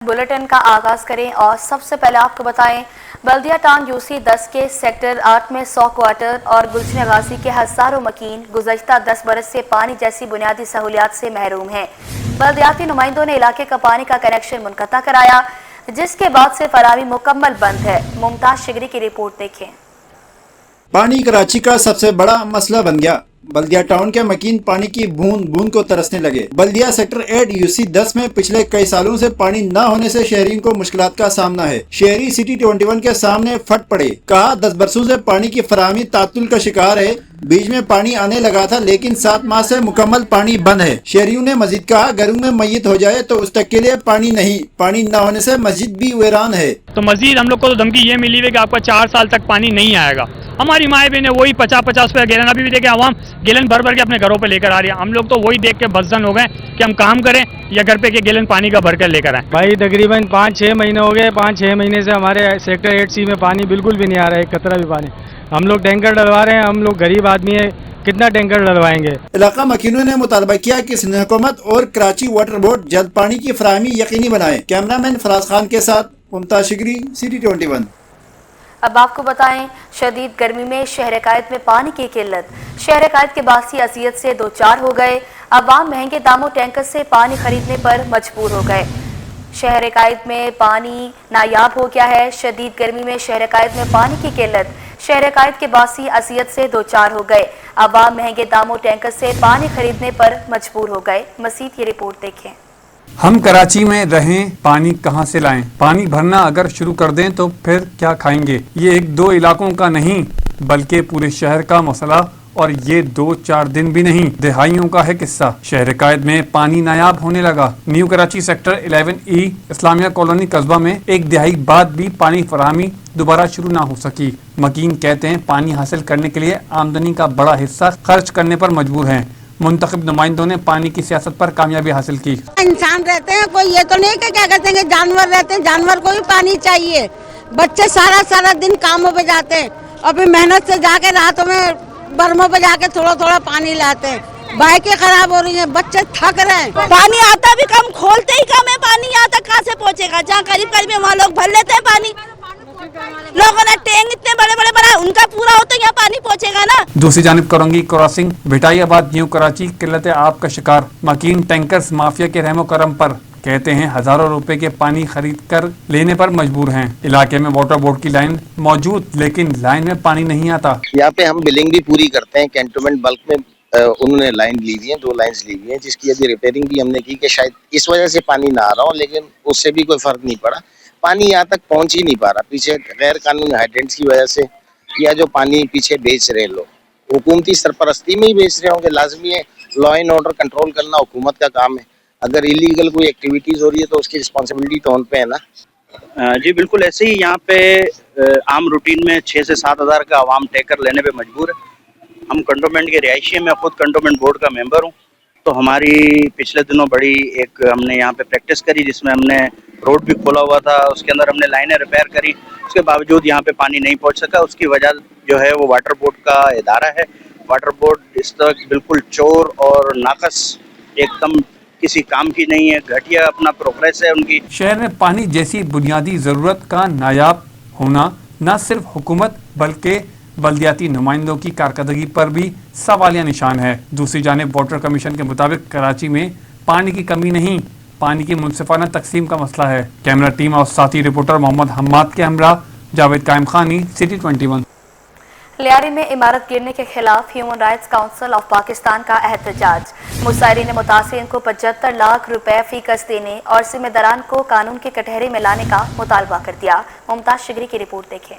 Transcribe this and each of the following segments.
Bulletin का आगाज करें और सबसे पहले आपको बताएं बल्दिया टाउन यूसी 10 के सेक्टर 8 में 100 क्वार्टर और गुलशन गाजी के हजारों मकीन गुज़श्ता 10 बरस से पानी जैसी बुनियादी सहूलियात से महरूम हैं। बल्दियाती नुमाइंदों ने इलाके का पानी का कनेक्शन मुनक़ता कराया, जिसके बाद से फराहमी मुकम्मल बंद है। मुमताज शिगरी की रिपोर्ट देखें। पानी कराची का सबसे बड़ा मसला बन गया। बल्दिया टाउन के मकीन पानी की बूंद बूंद को तरसने लगे। बल्दिया सेक्टर 8 यूसी 10 में पिछले कई सालों से पानी न होने से शहरियों को मुश्किलात का सामना है। शहरी सिटी 21 के सामने फट पड़े। कहा 10 बरसों से पानी की फराहमी तातुल का शिकार है। बीच में पानी आने लगा था, लेकिन 7 माह से मुकम्मल पानी बंद है। शहरियों ने मस्जिद कहा घरों में मैयत हो जाए तो उस तक के लिए पानी नहीं। पानी न होने से मस्जिद भी वीरान है। तो मस्जिद हम लोग को तो धमकी ये मिली है कि आपका 4 साल तक पानी नहीं आएगा। हमारी माएँ बहनें वही 50-50 रुपये गैलन अभी भी देखे आवाम गैलन भर भर के अपने घरों पे लेकर आ रही है। हम लोग तो वही देख के बदजन हो गए कि हम काम करें या घर पे के गैलन पानी का भर कर लेकर आए। भाई तकरीबन 5-6 महीने हो गए। 5-6 महीने से हमारे सेक्टर 8C में पानी बिल्कुल भी नहीं आ रहा है, कतरा भी पानी। हम लोग टैंकर डलवा रहे हैं, हम लोग गरीब आदमी है, कितना टैंकर डलवाएंगे। इलाका मकीनों ने मुतालबा किया कि सिंध हुकूमत और कराची वाटर बोर्ड जल्द पानी की फराहमी यकीनी बनाए। कैमरामैन फराज खान के साथ मुमताज शिगरी, सिटी 21। अब आपको बताएं शदीद गर्मी में शहर कायद में पानी की किल्लत। शहर कायद के बासी अजियत से दो चार हो गए। अवाम महंगे दामों टैंकर से पानी खरीदने पर मजबूर हो गए। शहर कायद में पानी नायाब हो गया है। शदीद गर्मी में शहर कायद में पानी की किल्लत। शहर कायद के बासी अजियत से दो चार हो गए। अवाम महंगे दामों टैंकर से पानी खरीदने पर मजबूर हो गए। मज़ीद ये रिपोर्ट देखें। हम कराची में रहें, पानी कहाँ से लाएं? पानी भरना अगर शुरू कर दें तो फिर क्या खाएंगे? ये एक दो इलाकों का नहीं बल्कि पूरे शहर का मसला, और ये 2-4 दिन भी नहीं, दिहाइयों का है किस्सा। शहर कायद में पानी नायाब होने लगा। New Karachi sector 11E Islamia colony कस्बा में एक दिहाई बाद भी पानी फराहमी दोबारा शुरू ना हो सकी। मकीन कहते हैं पानी हासिल करने के लिए आमदनी का बड़ा हिस्सा खर्च करने पर मजबूर हैं। मुंतखब नुमाइंदों ने पानी की सियासत पर कामयाबी हासिल की। इंसान रहते हैं, कोई ये तो नहीं कि क्या कहते हैं जानवर रहते हैं, जानवर को भी पानी चाहिए। बच्चे सारा दिन कामों पे जाते हैं और फिर मेहनत से जाके रातों में बर्मों पे जाके थोड़ा थोड़ा पानी लाते हैं। बाइकें खराब हो रही हैं, बच्चे थक रहे हैं। पानी आता भी कम, खोलते ही कम है। पानी यहाँ तक कहाँ से पहुँचेगा? जहाँ करीब करीब वहाँ लोग भर लेते हैं पानी। लोगों ने टैंक इतने बड़े बड़े बनाए, उनका पूरा हो तो यहाँ पानी पहुँचेगा ना। दूसरी जानिब करंगी क्रॉसिंग भिटाइयाबाद न्यू कराची किल्लत आब का शिकार। मकीन टैंकर्स माफिया के रहमो करम पर कहते हैं हजारों रुपए के पानी खरीद कर लेने पर मजबूर हैं। इलाके में वाटर बोर्ड की लाइन मौजूद, लेकिन लाइन में पानी नहीं आता। यहाँ पे हम बिलिंग भी पूरी करते हैं। कैंटोनमेंट बल्क में उन्होंने लाइन ली हुई है, 2 लाइन्स ली हुई है, जिसकी अभी रिपेयरिंग भी हमने की कि शायद इस वजह से पानी ना आ रहा हो, लेकिन उससे भी कोई फर्क नहीं पड़ा। पानी यहाँ तक पहुँच ही नहीं पा रहा। पीछे गैर कानूनी हाइड्रेंट्स की वजह से या जो पानी पीछे बेच रहे लोग हुकूमती सरपरस्ती में ही बेच रहे होंगे। लाजमी है लॉ एंड ऑर्डर कंट्रोल करना हुकूमत का काम है। अगर इलीगल कोई एक्टिविटीज हो रही है तो उसकी रिस्पॉन्सिबिलिटी तो उन पे है ना। जी बिल्कुल ऐसे ही यहाँ पे आम रूटीन में 6 से 7 हज़ार का आवाम टैंकर लेने पे मजबूर है। हम कंटोनमेंट के रिहायशी हैं, मैं खुद कंटोनमेंट बोर्ड का मेंबर हूँ। तो हमारी पिछले दिनों बड़ी एक हमने यहाँ पे प्रैक्टिस करी, जिसमें हमने रोड भी खोला हुआ था, उसके अंदर हमने लाइनें रिपेयर करी। उसके बावजूद यहाँ पे पानी नहीं पहुँच सका। उसकी वजह जो है वो वाटर बोर्ड का इदारा है। वाटर बोर्ड इस तरह बिल्कुल चोर और नाकस, एकदम किसी काम की नहीं है, घटिया अपना प्रोग्रेस है उनकी। शहर में पानी जैसी बुनियादी जरूरत का नायाब होना न सिर्फ हुकूमत बल्कि बल्दियाती नुमाइंदों की कारकर्दगी पर भी सवालिया निशान है। दूसरी जानिब वाटर कमीशन के मुताबिक कराची में पानी की कमी नहीं, पानी की मुनसिफाना तकसीम का मसला है। कैमरा टीम और साथी रिपोर्टर मोहम्मद हम्माद के हमरा जावेद कायम खानी, सिटी 21। लियारी में इमारत गिरने के खिलाफ human rights council of Pakistan का एहतजाज। मुसायरीन मुतासिरीन को 75 लाख रुपए फीकस देने और जिम्मेदारान को कानून के कटहरे में लाने का मुतालबा कर दिया। मुमताज शिगरी की रिपोर्ट देखें।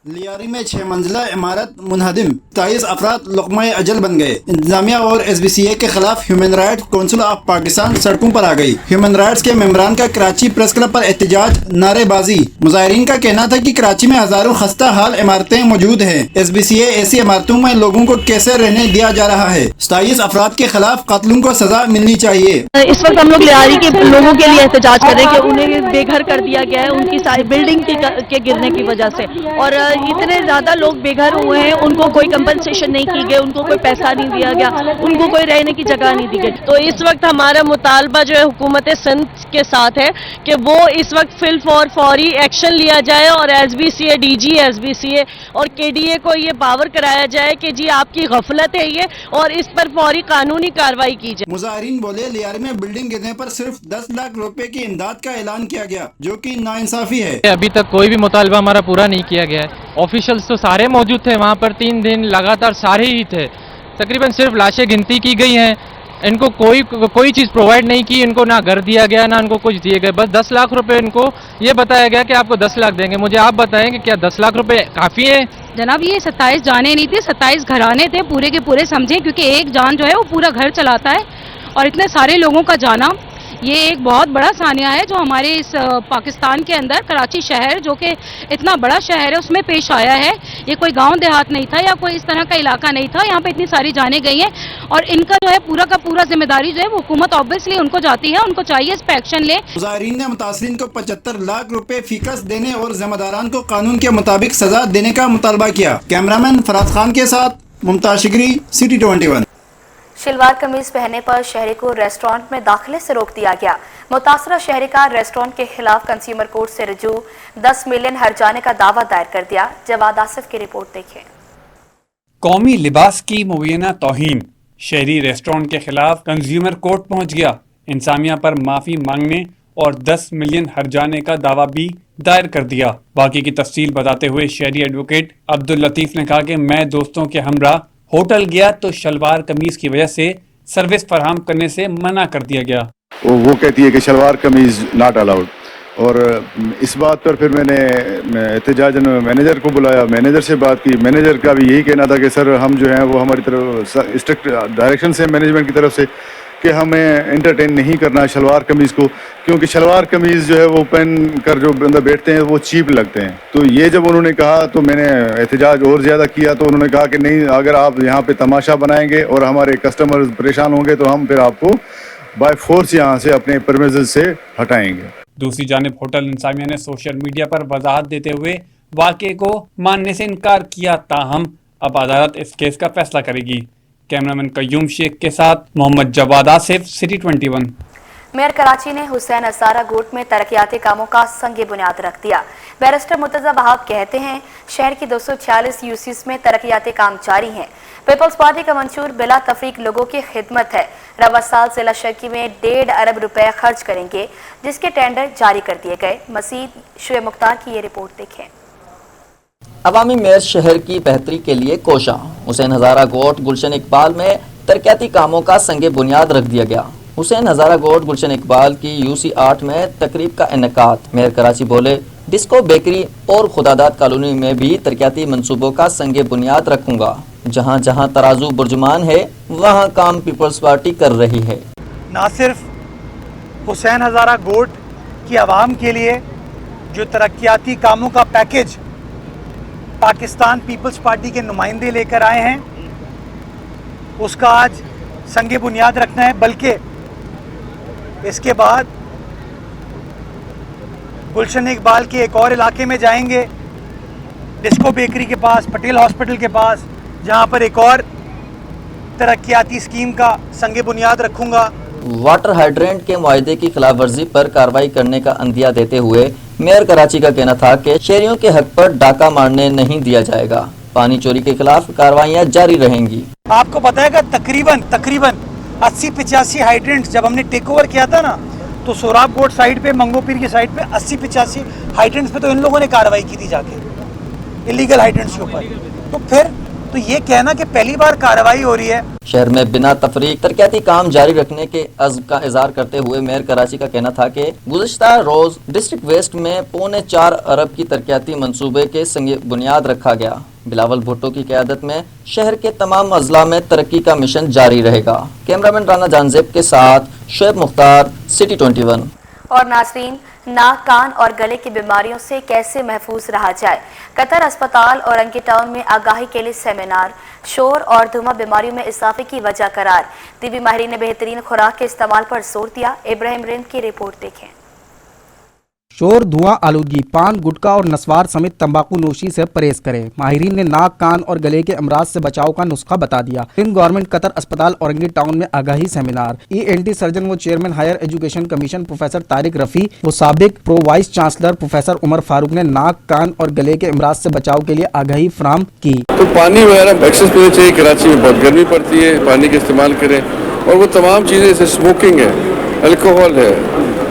लियारी में 6 मंजिला इमारत मुनहदिम, 23 अफराद लुक़्मा-ए अजल बन गए। इंतजामिया और SBCA के खिलाफ human rights council of Pakistan सड़कों पर आ गई। ह्यूमन राइट्स के मेंबरान का कराची प्रेस क्लब पर एहतजाज, नारेबाजी। मुजाहिरीन का कहना था कि कराची में हजारों खस्ता हाल इमारतें मौजूद हैं। SBCA ऐसी इमारतों में लोगों को कैसे रहने दिया जा रहा है? 27 अफराद के खिलाफ कातिलों को सजा मिलनी चाहिए। इस वक्त हम लोग लियारी के लोगों के लिए एहतजाज कर रहे हैं कि उन्हें बेघर कर दिया गया है उनकी सारी बिल्डिंग के गिरने की वजह से। और इतने ज़्यादा लोग बेघर हुए हैं, उनको कोई कंपनसेशन नहीं की गई, उनको कोई पैसा नहीं दिया गया, उनको कोई रहने की जगह नहीं दी गई। तो इस वक्त हमारा मुतालबा जो है हुकूमत सिंध के साथ है कि वो इस वक्त फौरी एक्शन लिया जाए और SBCA, DG SBCA और KDA को ये पावर कराया जाए कि जी आपकी गफलत है ये, और इस पर फौरी कानूनी कार्रवाई की जाए। मुजाहिरीन बोले लियारी में बिल्डिंग गिरने पर सिर्फ 10 लाख रुपए की इमदाद का ऐलान किया गया, जो कि नाइंसाफी है। अभी तक कोई भी मुतालबा हमारा पूरा नहीं किया गया है। ऑफिशियल्स तो सारे मौजूद थे वहाँ पर, 3 दिन लगातार सारे ही थे। तकरीबन सिर्फ लाशें गिनती की गई हैं, इनको कोई चीज़ प्रोवाइड नहीं की, इनको ना घर दिया गया ना इनको कुछ दिए गए। बस 10 लाख रुपए इनको ये बताया गया कि आपको 10 लाख देंगे। मुझे आप बताएं कि क्या 10 लाख रुपए काफ़ी है? जनाब ये 27 जाने नहीं थे, 27 घराने थे पूरे के पूरे, समझें, क्योंकि एक जान जो है वो पूरा घर चलाता है, और इतने सारे लोगों का जाना ये एक बहुत बड़ा सानिया है जो हमारे इस पाकिस्तान के अंदर कराची शहर, जो कि इतना बड़ा शहर है, उसमें पेश आया है। ये कोई गांव देहात नहीं था या कोई इस तरह का इलाका नहीं था, यहाँ पे इतनी सारी जाने गई हैं, और इनका जो है पूरा का पूरा जिम्मेदारी जो है वो हुकूमत ऑब्वियसली उनको जाती है, उनको चाहिए इस पे एक्शन ले। मुजाहिरीन ने मुतासरीन को 75 लाख रुपए फीकस देने और जिम्मेदारान को कानून के मुताबिक सजा देने का मुतालबा किया। कैमरामैन फराज खान के साथ मुमताज शिगरी, सिटी 21। शलवार कमीज पहनने पर शहरी को रेस्टोरेंट में दाखिले से रोक दिया गया। मुतासरा शहरी का रेस्टोरेंट के खिलाफ कंज्यूमर कोर्ट से रजू 10 मिलियन हर्जाने का दावा दायर कर दिया। जवाद आसिफ की रिपोर्ट देखें। कौमी लिबास की मुबैना तौहीन, शहरी रेस्टोरेंट के खिलाफ कंज्यूमर कोर्ट पहुंच गया। इंसामिया पर माफ़ी मांगने और 10 मिलियन हर्जाने का दावा भी दायर कर दिया। बाकी की तफसील बताते हुए शहरी एडवोकेट अब्दुल लतीफ़ ने कहा कि मैं दोस्तों के हमरा होटल गया तो शलवार कमीज की वजह से सर्विस फराहम करने से मना कर दिया गया। वो कहती है कि शलवार कमीज नॉट अलाउड, और इस बात पर फिर मैंने एहतजाजन मैनेजर को बुलाया, मैनेजर से बात की। मैनेजर का भी यही कहना था कि सर हम जो हैं वो हमारी तरफ स्ट्रिक्ट डायरेक्शन से मैनेजमेंट की तरफ से कि हमें एंटरटेन नहीं करना शलवार कमीज़ को, क्योंकि शलवार कमीज़ जो है वो पहन कर जो बंदा बैठते हैं वो चीप लगते हैं। तो ये जब उन्होंने कहा तो मैंने एहतजाज और ज़्यादा किया, तो उन्होंने कहा कि नहीं, अगर आप यहाँ पे तमाशा बनाएंगे और हमारे कस्टमर्स परेशान होंगे तो हम फिर आपको बाय फोर्स यहाँ से अपने प्रीमिसेस से हटाएंगे। दूसरी जानिब होटल इंसामिया ने सोशल मीडिया पर वजाहत देते हुए वाक़े को मानने से इनकार किया, ताहम अब अदालत इस केस का फैसला करेगी। कैमरामैन कयूम शेख के साथ मोहम्मद जवाद आसिफ, सिटी 21। मेयर कराची ने हुसैन हज़ारा गोट में तरक्याती कामों का संग बुनियाद रख दिया। बैरिस्टर मुर्तज़ा वहाब कहते हैं शहर की 246 यूसीस में तरक्याती काम जारी हैं। पीपल्स पार्टी का मंशूर बिला तफरीक लोगों की खिदमत है। रवा साल जिला शर्की में 1.5 अरब रुपए खर्च करेंगे, जिसके टेंडर जारी कर दिए गए। मजीद शुएब मुख्तार की ये रिपोर्ट देखें। अवामी मेयर शहर की बेहतरी के लिए कोशा। हुसैन हज़ारा गोट गुलशन इकबाल में तरक्याती कामों का संग बुनियाद रख दिया गया। हुसैन हज़ारा गोट गुलशन इकबाल की UC 8 में तकरीब का इनेकाद। मेयर कराची बोले डिस्को बेकरी और खुदादाद कॉलोनी में भी तरक्याती मंसूबों का संग बुनियाद रखूंगा। जहाँ जहाँ तराजू बुर्जुमान है वहाँ काम पीपल्स पार्टी कर रही है। ना सिर्फ हुसैन हज़ारा गोट की आवाम के लिए जो तरक्याती कामों का पैकेज पाकिस्तान पीपल्स पार्टी के नुमाइंदे लेकर आए हैं, उसका आज संगे बुनियाद रखना है, बल्कि इसके बाद गुलशन इकबाल के एक और इलाके में जाएंगे, डिस्को बेकरी के पास, पटेल हॉस्पिटल के पास, जहां पर एक और तरक्याती स्कीम का संगे बुनियाद रखूंगा। वाटर हाइड्रेंट के मुआहदे की खिलाफ वर्जी पर कार्रवाई करने का अंदिया देते हुए मेयर कराची का कहना था कि शहरियों के हक पर डाका मारने नहीं दिया जाएगा। पानी चोरी के खिलाफ कार्रवाइयां जारी रहेंगी। आपको पता है कि तकरीबन 80-85 हाइड्रेंट जब हमने टेक ओवर किया था ना, तो सोराब कोट साइड पे, मंगोपीर की साइड पे 80-85 हाइड्रेंट्स पे तो इन लोगों ने कार्रवाई की थी जाके इलीगल हाइड्रेंट्स के ऊपर। तो फिर तो ये कहना कि पहली बार कार्रवाई हो रही है। शहर में बिना तफरीक तरक्याती काम जारी रखने के अज़्म का इज़हार करते हुए मेयर कराची का कहना था कि गुज़िश्ता रोज डिस्ट्रिक्ट वेस्ट में 4.25 अरब की तरक्याती मंसूबे के संग बुनियाद रखा गया। बिलावल भुट्टो की क़यादत में शहर के तमाम अजला में तरक्की का मिशन जारी रहेगा। कैमरामैन राना जानजेब के साथ शुएब मुख्तार, सिटी 21। और नाज़रीन, नाक, कान और गले की बीमारियों से कैसे महफूज रहा जाए, कतर अस्पताल और अंकी टाउन में आगाही के लिए सेमिनार। शोर और धुआं बीमारियों में इजाफे की वजह करार। तिबी माहिरीन ने बेहतरीन खुराक के इस्तेमाल पर जोर दिया। इब्राहिम रिंद की रिपोर्ट देखें। शोर, धुआं आलूदगी, पान, गुटखा और नस्वार समेत तंबाकू नोशी से परहेज करें। माहिरीन ने नाक, कान और गले के अमराज से बचाव का नुस्खा बता दिया। सिंध गवर्नमेंट कतर अस्पताल औरंगी टाउन में आगाही सेमिनार। ENT सर्जन व chairman higher education commission professor Tariq Rafi व साबिक pro vice chancellor professor Umar Farooq ने नाक, कान और गले के अमराज से बचाव के लिए आगाही फराहम की। तो पानी वगैरह एक्सेस पीना चाहिए। कराची में बहुत गर्मी पड़ती है, पानी का इस्तेमाल करें। और वो तमाम चीज़ें जैसे स्मोकिंग है, अल्कोहल है,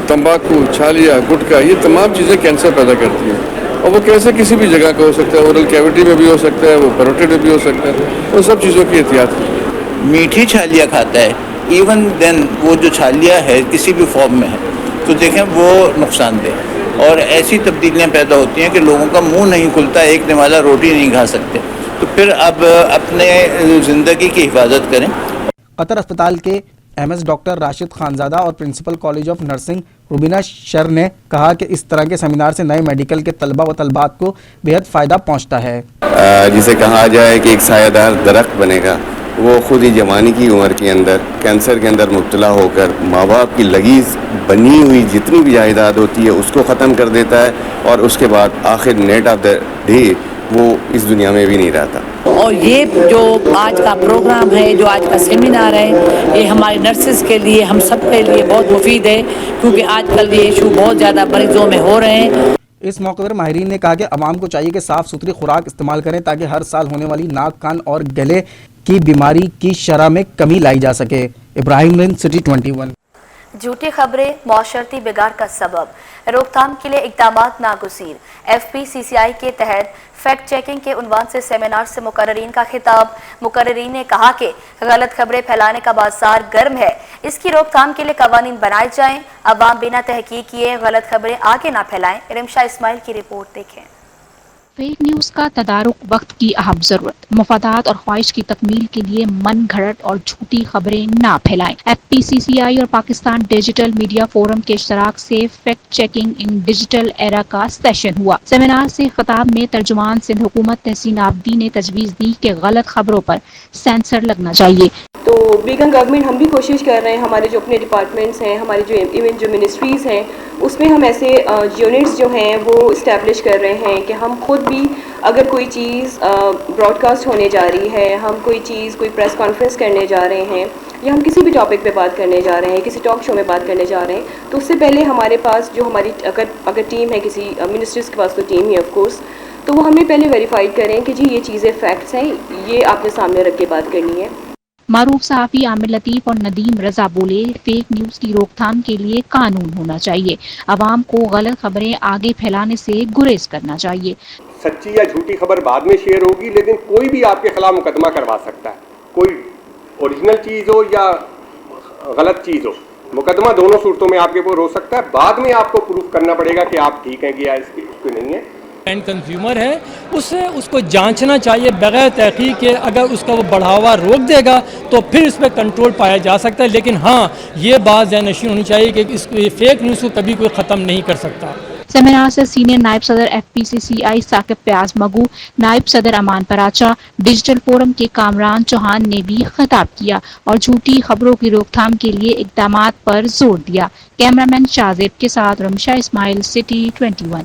तंबाकू, छालिया, गुटखा, ये तमाम चीज़ें कैंसर पैदा करती हैं। और वो कैंसर किसी भी जगह का हो सकता है, ओरल कैविटी में भी हो सकता है, वो पैरोटिड में भी हो सकता है। उन सब चीज़ों की एहतियात है। मीठी छालिया खाता है, इवन देन वो जो छालिया है किसी भी फॉर्म में है तो देखें वो नुकसानदेह, और ऐसी तब्दीलियाँ पैदा होती हैं कि लोगों का मुंह नहीं खुलता, एक निवाला रोटी नहीं खा सकते। तो फिर अब अपने ज़िंदगी की हिफाजत करें। कतर अस्पताल के MS डॉक्टर राशिद खानजादा और principal college of nursing Rubina Shar ने कहा कि इस तरह के सेमिनार से नए मेडिकल के तलबा व तलबात को बेहद फ़ायदा पहुंचता है। जिसे कहा जाए कि एक सायादार दरख्त बनेगा, वो खुद ही जवानी की उम्र के अंदर कैंसर के अंदर मुब्तला होकर माँ बाप की लगीज बनी हुई जितनी भी जायदाद होती है उसको ख़त्म कर देता है, और उसके बाद आखिर नेट ऑफ द डे वो इस दुनिया में भी नहीं रहता। और ये जो आज का प्रोग्राम है, जो आज का सेमिनार है, ये हमारे नर्सेज के लिए, हम सब के लिए बहुत मुफीद है, क्योंकि आजकल ये इशू बहुत ज़्यादा मरीजों में हो रहे हैं। इस मौके पर माहिरीन ने कहा कि अवाम को चाहिए कि साफ़ सुथरी खुराक इस्तेमाल करें ताकि हर साल होने वाली नाक, कान और गले की बीमारी की शरह में कमी लाई जा सके। इब्राहिम रिंद, सिटी 21। झूठी खबरें मौशरती बिगाड़ का सबब, रोकथाम के लिए इक़दामात नागुज़ीर। FPCCI के तहत फैक्ट चेकिंग के उन्वान से सेमिनार से मुकर्ररीन का खिताब। मुकर्ररीन ने कहा कि गलत खबरें फैलाने का बाजार गर्म है, इसकी रोकथाम के लिए कवानीन बनाए जाएं, अवाम बिना तहकीक किए गलत खबरें आगे ना फैलाएं। रिमशा इस्माइल की रिपोर्ट देखें। फेक न्यूज़ का तदारुक वक्त की अहम ज़रूरत, मफादात और ख्वाहिश की तकमील के लिए मन घड़त और झूठी खबरें ना फैलाएं। FPCCI और पाकिस्तान डिजिटल मीडिया फोरम के इश्तराक से fact checking in digital era का सेशन हुआ। सेमिनार से खिताब में तर्जुमान सिंध हुकूमत तहसीन आबदी ने तजवीज़ दी कि गलत खबरों पर सेंसर लगना चाहिए। तो बीगन गवर्नमेंट हम भी कोशिश कर रहे हैं, हमारे जो अपने डिपार्टमेंट्स हैं, हमारे जो इवन जो मिनिस्ट्रीज़ हैं, उसमें हम ऐसे यूनिट्स जो हैं वो इस्टेब्लिश कर रहे हैं कि हम खुद भी अगर कोई चीज़ ब्रॉडकास्ट होने जा रही है, हम कोई चीज़ कोई प्रेस कॉन्फ्रेंस करने जा रहे हैं, या हम किसी भी टॉपिक पे बात करने जा रहे हैं, किसी टॉक शो में बात करने जा रहे हैं, तो उससे पहले हमारे पास जो हमारी अगर टीम है, किसी मिनिस्ट्रीज़ के पास तो टीम ही ऑफ कोर्स, तो वो हमें पहले वेरीफाइड करें कि जी ये चीज़ें फैक्ट्स हैं, ये आपने सामने रख के बात करनी है। मारूफ सहाफ़ी आमिर लतीफ़ और नदीम रजा बोले, फेक न्यूज़ की रोकथाम के लिए कानून होना चाहिए, अवाम को गलत खबरें आगे फैलाने से गुरेज करना चाहिए। सच्ची या झूठी खबर बाद में शेयर होगी, लेकिन कोई भी आपके खिलाफ मुकदमा करवा सकता है, कोई ओरिजिनल चीज़ हो या गलत चीज़ हो, मुकदमा दोनों सूरतों में आपके ऊपर हो सकता है। बाद में आपको प्रूफ करना पड़ेगा कि आप ठीक हैं कि या इसकी नहीं है। एंड कंज्यूमर है, उससे उसको जांचना चाहिए बगैर तहकीक के। अगर उसका वो बढ़ावा रोक देगा तो फिर इस पर कंट्रोल पाया जा सकता है, लेकिन हाँ ये बात ज़हननशीन होनी चाहिए कि इस फेक न्यूज़ को कभी कोई ख़त्म नहीं कर सकता। सेमिनार से सीनियर नायब सदर FPCCI साकिब प्याज मगू, नायब सदर अमान पराचा, डिजिटल फोरम के कामरान चौहान ने भी खिताब किया और झूठी खबरों की रोकथाम के लिए इक़दामात पर जोर दिया। कैमरामैन शाजिब के साथ रमशा इस्माइल, सिटी 21।